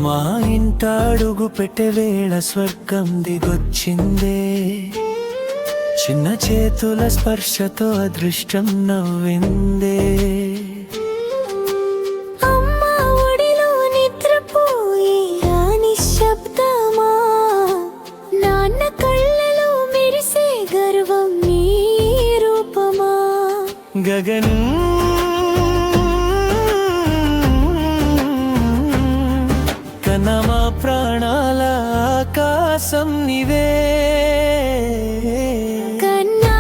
మా ఇంట అడుగు పెట్టే వేళ స్వర్గం దిగొచ్చిందే. చిన్న చేతుల స్పర్శతో అదృష్టం నవ్విందే. అమ్మా ఒడిలో నిద్రపోయి ఆ నిశ్శబ్దమా, నాన్న కళ్ళలో మెరిసే గర్వం నీ రూపమా. గగనం కనమా ప్రాణాల ఆకాశం నీవే. కన్నా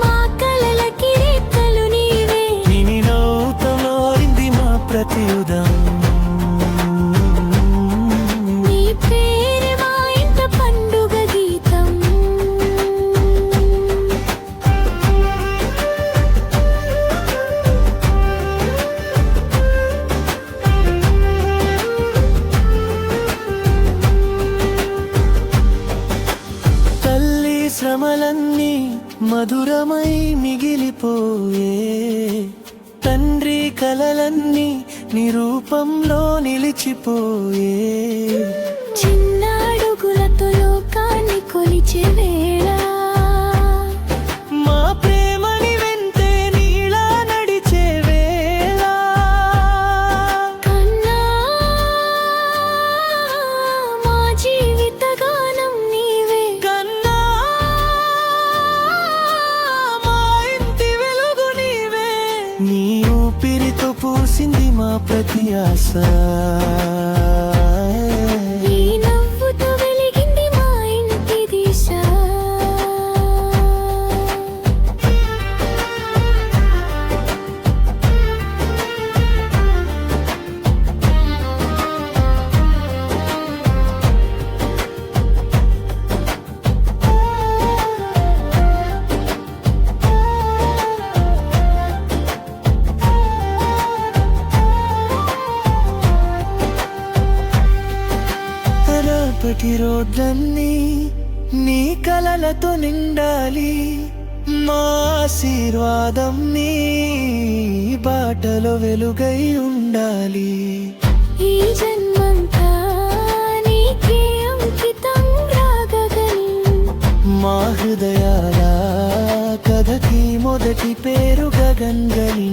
మా కలల కిరీటాలు నీవే. నీ నవ్వుతో మా ప్రతి ఉదయం. నీ పేరే మా ఇంట పండుగ గీతం. శ్రమలన్నీ మధురమై మిగిలిపోయే. తండ్రి కలలన్నీ నీ రూపంలో నిలిచిపోయే. చిన్న అడుగులతో లోకాన్ని కొలిచే వేళ, మా ప్రేమని వెంటే నీలా నడిచే వేళ. కన్నా మా జీవిత గానం నీవే. కన్నా మా ఇంటి వెలుగు నీవే. నీ ఊపిరితో పూసింది మా ప్రతి ఆశ. ఈ నవ్వుతో వెలిగింది మా ఇంటి దిశ. రేపటి రోడ్లన్నీ నీ కలలతో నిండాలి. మా ఆశీర్వాదం నీ బాటలో వెలుగై ఉండాలి. ఈ జన్మంతా నీకే అంకితం రాగగని. మా హృదయాల కథకి మొదటి పేరు గగన్ గని.